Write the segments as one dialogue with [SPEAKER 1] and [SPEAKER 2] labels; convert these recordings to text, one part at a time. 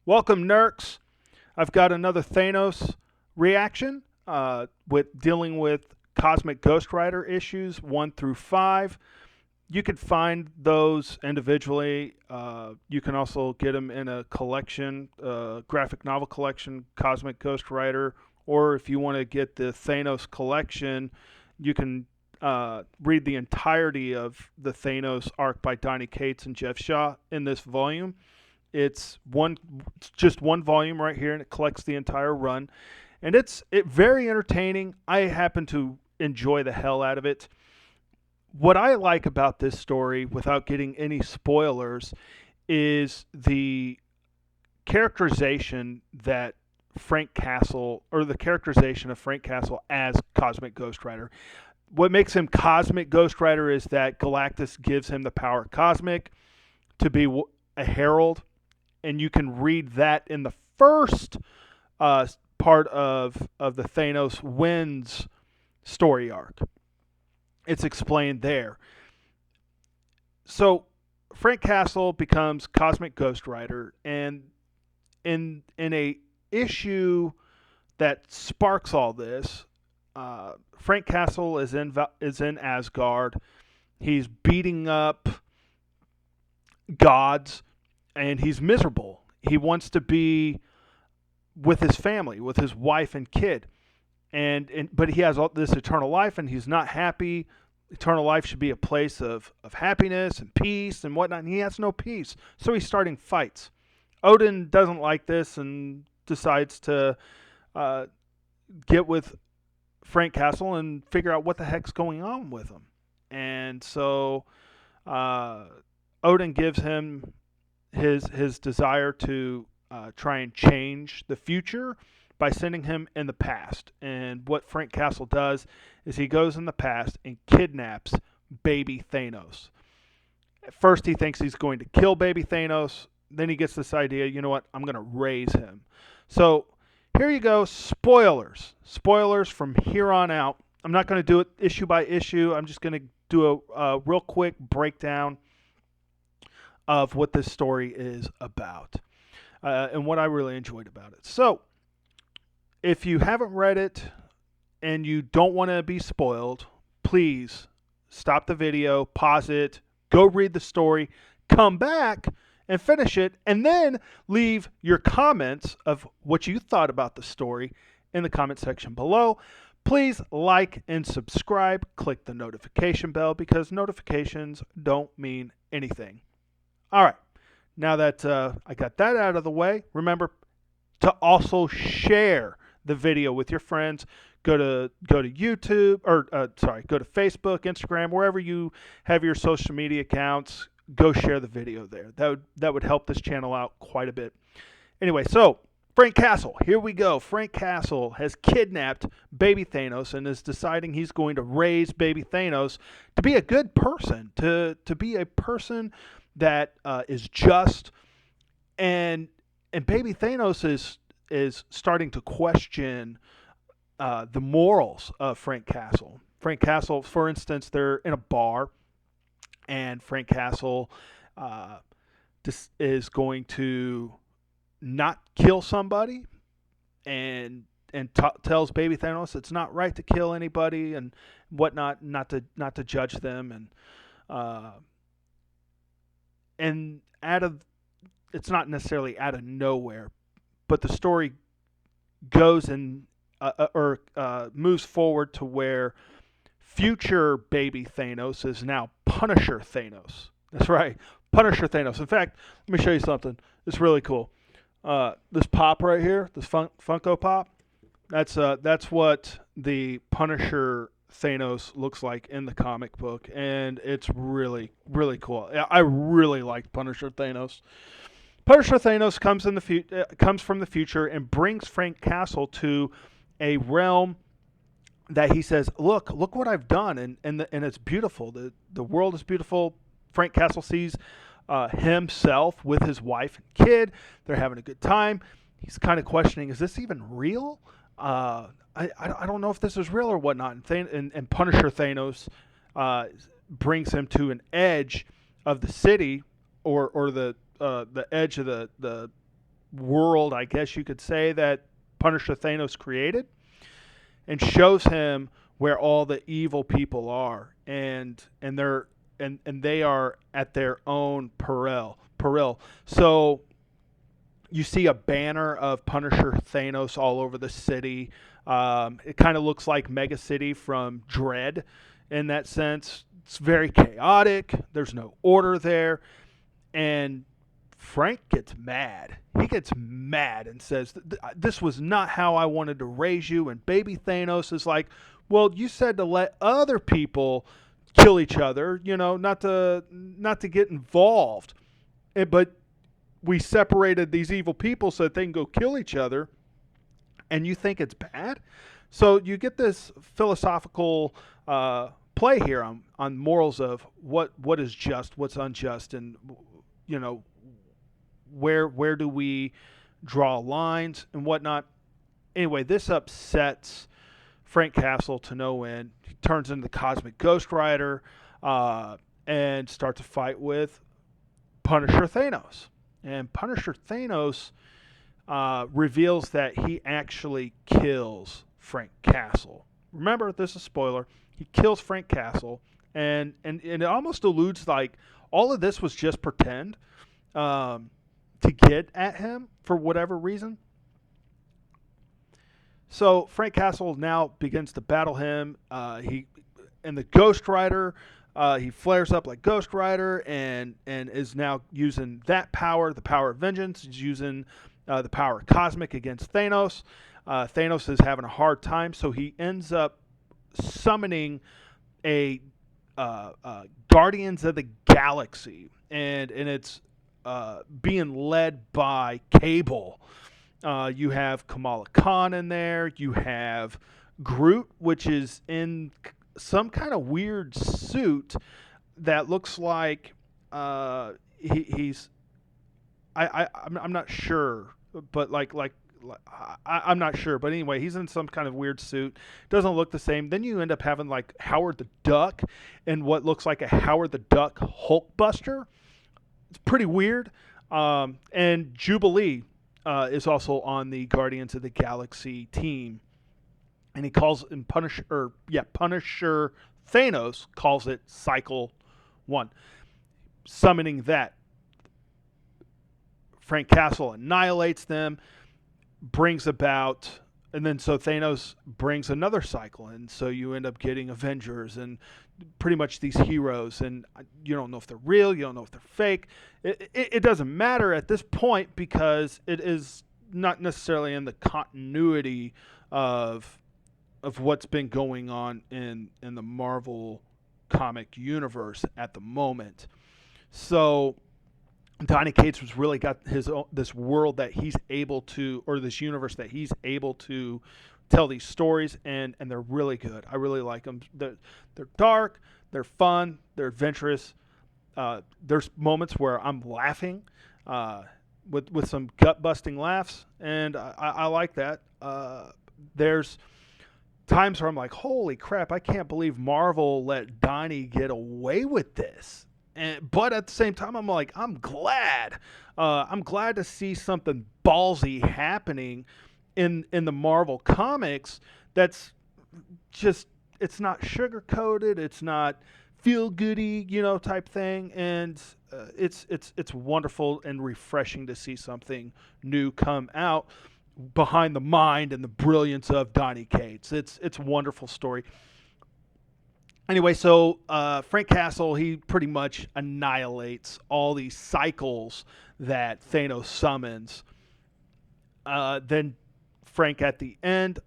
[SPEAKER 1] Welcome, Nerks. I've got another Thanos reaction with dealing with Cosmic Ghost Rider issues 1 through 5. You could find those individually. You can also get them in a collection, graphic novel collection, Cosmic Ghost Rider, or if you want to get the Thanos collection, you can read the entirety of the Thanos arc by Donny Cates and Jeff Shaw in this volume. It's just one volume right here, and it collects the entire run, and it's very entertaining. I happen to enjoy the hell out of it. What I like about this story, without getting any spoilers, is the characterization that Frank Castle, or the characterization of Frank Castle as Cosmic Ghost Rider. What makes him Cosmic Ghost Rider is that Galactus gives him the power cosmic to be a herald, and you can read that in the first part of the Thanos wins story arc. It's explained there. So Frank Castle becomes Cosmic Ghost Rider, and in a issue that sparks all this, Frank Castle is in Asgard. He's beating up gods, and he's miserable. He wants to be with his family, with his wife and kid, but he has all this eternal life, and he's not happy. Eternal life should be a place of happiness and peace and whatnot, and he has no peace. So he's starting fights. Odin doesn't like this and decides to get with Frank Castle and figure out what the heck's going on with him. And so Odin gives him his desire to try and change the future by sending him in the past. And what Frank Castle does is he goes in the past and kidnaps baby Thanos. At first he thinks he's going to kill baby Thanos. Then he gets this idea, you know what, I'm going to raise him. So here you go, spoilers. Spoilers from here on out. I'm not going to do it issue by issue. I'm just going to do a real quick breakdown of what this story is about and what I really enjoyed about it. So if you haven't read it and you don't want to be spoiled, please stop the video, pause it, go read the story, come back and finish it, and then leave your comments of what you thought about the story in the comment section below. Please like and subscribe. Click the notification bell because notifications don't mean anything. All right, now that I got that out of the way, remember to also share the video with your friends. Go to YouTube, or go to Facebook, Instagram, wherever you have your social media accounts. Go share the video there. That would help this channel out quite a bit. Anyway, so Frank Castle, here we go. Frank Castle has kidnapped baby Thanos and is deciding he's going to raise baby Thanos to be a good person, to be a person that is just, and baby Thanos is starting to question the morals of Frank Castle. Frank Castle, for instance, they're in a bar, and Frank Castle is going to not kill somebody, and tells baby Thanos it's not right to kill anybody and whatnot, not to judge them, and it's not necessarily out of nowhere, but the story goes and moves forward to where future baby Thanos is now Punisher Thanos. That's right, Punisher Thanos. In fact, let me show you something. It's really cool. This pop right here, this Funko Pop, that's what the Punisher Thanos looks like in the comic book, and it's really, really cool. I really like Punisher Thanos. Punisher Thanos comes from the future and brings Frank Castle to a realm that he says, look what I've done, and it's beautiful. The world is beautiful. Frank Castle sees himself with his wife and kid. They're having a good time. He's kind of questioning, is this even real? I don't know if this is real or whatnot. And Punisher Thanos brings him to an edge of the city, or the edge of the world, I guess you could say, that Punisher Thanos created, and shows him where all the evil people are, and they are at their own peril. So you see a banner of Punisher Thanos all over the city. It kind of looks like Mega City from Dread in that sense. It's very chaotic. There's no order there. And Frank gets mad. He gets mad and says, "This was not how I wanted to raise you." And baby Thanos is like, "Well, you said to let other people kill each other, not to get involved. But we separated these evil people so that they can go kill each other, and you think it's bad?" So you get this philosophical play here on morals of what is just, what's unjust, and you know where do we draw lines and whatnot. Anyway, this upsets Frank Castle to no end. He turns into the Cosmic Ghost Rider and starts a fight with Punisher Thanos. And Punisher Thanos reveals that he actually kills Frank Castle. Remember, this is a spoiler. He kills Frank Castle, and it almost alludes like all of this was just pretend to get at him for whatever reason. So Frank Castle now begins to battle him. He and the Ghost Rider. He flares up like Ghost Rider and is now using that power, the power of vengeance. He's using the power of Cosmic against Thanos. Thanos is having a hard time, so he ends up summoning a Guardians of the Galaxy, and it's being led by Cable. You have Kamala Khan in there. You have Groot, which is in some kind of weird suit that looks like he's. I'm not sure, but I'm not sure. But anyway, he's in some kind of weird suit. Doesn't look the same. Then you end up having like Howard the Duck and what looks like a Howard the Duck Hulkbuster. It's pretty weird. And Jubilee is also on the Guardians of the Galaxy team, and he calls him Punisher Thanos calls it Cycle 1, summoning that. Frank Castle annihilates them, brings about, and then so Thanos brings another cycle, and so you end up getting Avengers and pretty much these heroes, and you don't know if they're real, you don't know if they're fake. It doesn't matter at this point because it is not necessarily in the continuity of what's been going on in the Marvel comic universe at the moment. So Donny Cates has really got this world that he's able to, or this universe that he's able to tell these stories, and they're really good. I really like them. They're dark, they're fun, they're adventurous. There's moments where I'm laughing with some gut-busting laughs, and I like that. There's times where I'm like, holy crap, I can't believe Marvel let Donny get away with this. But at the same time, I'm like, I'm glad. I'm glad to see something ballsy happening in the Marvel comics that's just, it's not sugar-coated, it's not feel-goody, type thing, and it's wonderful and refreshing to see something new come out behind the mind and the brilliance of Donny Cates. It's a wonderful story. Anyway, so Frank Castle, he pretty much annihilates all these cycles that Thanos summons. Then Frank, at the end,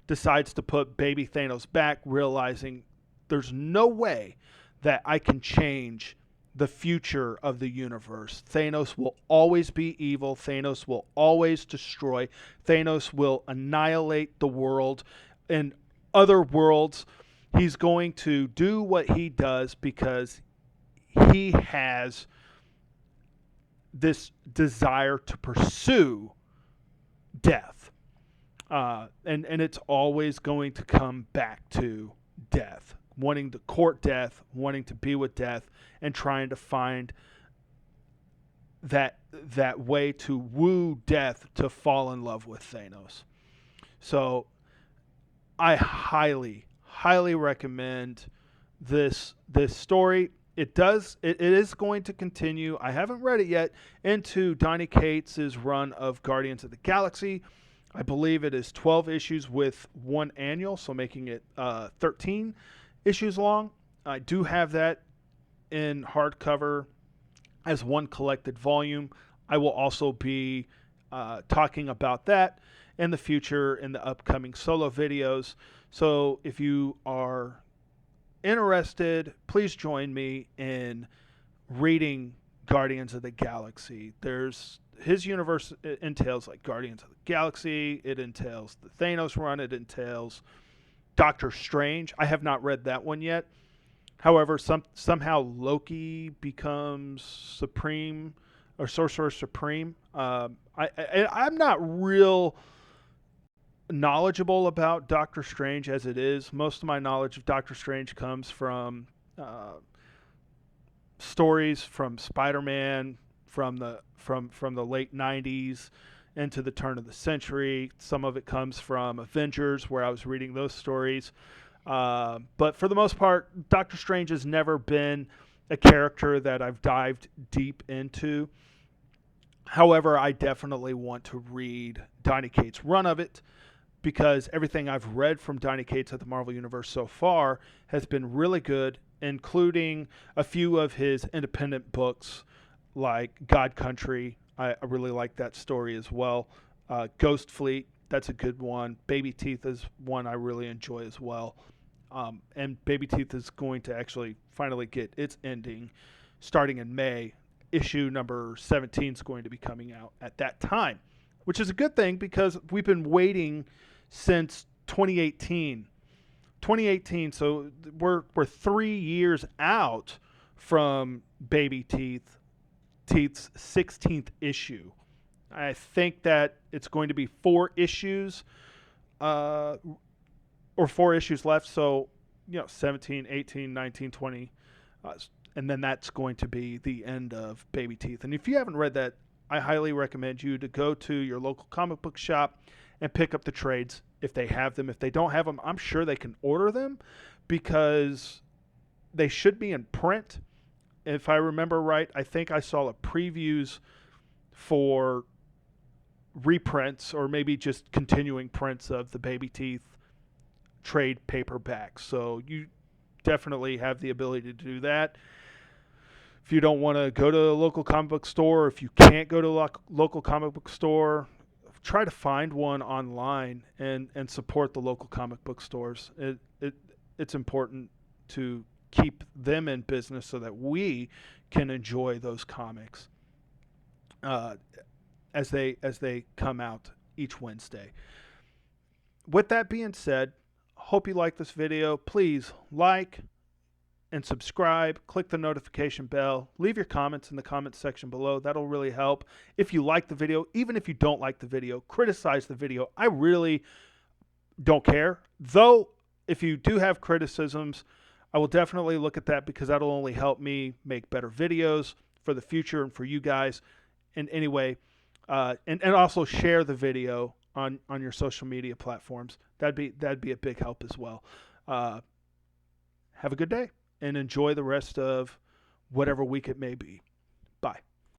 [SPEAKER 1] decides to put baby Thanos back, realizing there's no way that I can change the future of the universe. Thanos will always be evil. Thanos will always destroy. Thanos will annihilate the world and other worlds. He's going to do what he does because he has this desire to pursue death. And it's always going to come back to death. Wanting to court death, wanting to be with death, and trying to find that that way to woo death to fall in love with Thanos. So I highly recommend this story. It is going to continue. I haven't read it yet, into Donny Cates' run of Guardians of the Galaxy. I believe it is 12 issues with one annual, so making it 13 issues long. I do have that in hardcover as one collected volume. I will also be talking about that in the future in the upcoming solo videos. So if you are interested, please join me in reading Guardians of the Galaxy. His universe entails like Guardians of the Galaxy. It entails the Thanos run. It entails Doctor Strange. I have not read that one yet. However, somehow Loki becomes Supreme or Sorcerer Supreme. I'm not real knowledgeable about Doctor Strange as it is. Most of my knowledge of Doctor Strange comes from stories from Spider-Man from the late 90s into the turn of the century. Some of it comes from Avengers, where I was reading those stories. But for the most part, Doctor Strange has never been a character that I've dived deep into. However, I definitely want to read Donny Cates' run of it, because everything I've read from Donny Cates at the Marvel Universe so far has been really good, including a few of his independent books like God Country. I really like that story as well. Ghost Fleet, that's a good one. Baby Teeth is one I really enjoy as well. And Baby Teeth is going to actually finally get its ending starting in May. Issue number 17 is going to be coming out at that time, which is a good thing because we've been waiting since 2018. So we're 3 years out from Baby Teeth's 16th issue. I think that it's going to be 4 issues or 4 issues left. So, 17, 18, 19, 20. And then that's going to be the end of Baby Teeth. And if you haven't read that, I highly recommend you to go to your local comic book shop and pick up the trades if they have them. If they don't have them, I'm sure they can order them because they should be in print. If I remember right, I think I saw a previews for reprints or maybe just continuing prints of the Baby Teeth trade paperbacks. So you definitely have the ability to do that. If you don't want to go to a local comic book store, if you can't go to a local comic book store, try to find one online and support the local comic book stores. It's important to keep them in business so that we can enjoy those comics as they come out each Wednesday. With that being said, hope you like this video. Please like and subscribe, click the notification bell, leave your comments in the comments section below. That'll really help. If you like the video, even if you don't like the video, criticize the video. I really don't care. Though, if you do have criticisms, I will definitely look at that because that'll only help me make better videos for the future and for you guys. And anyway, and also share the video on your social media platforms. That'd be a big help as well. Have a good day and enjoy the rest of whatever week it may be.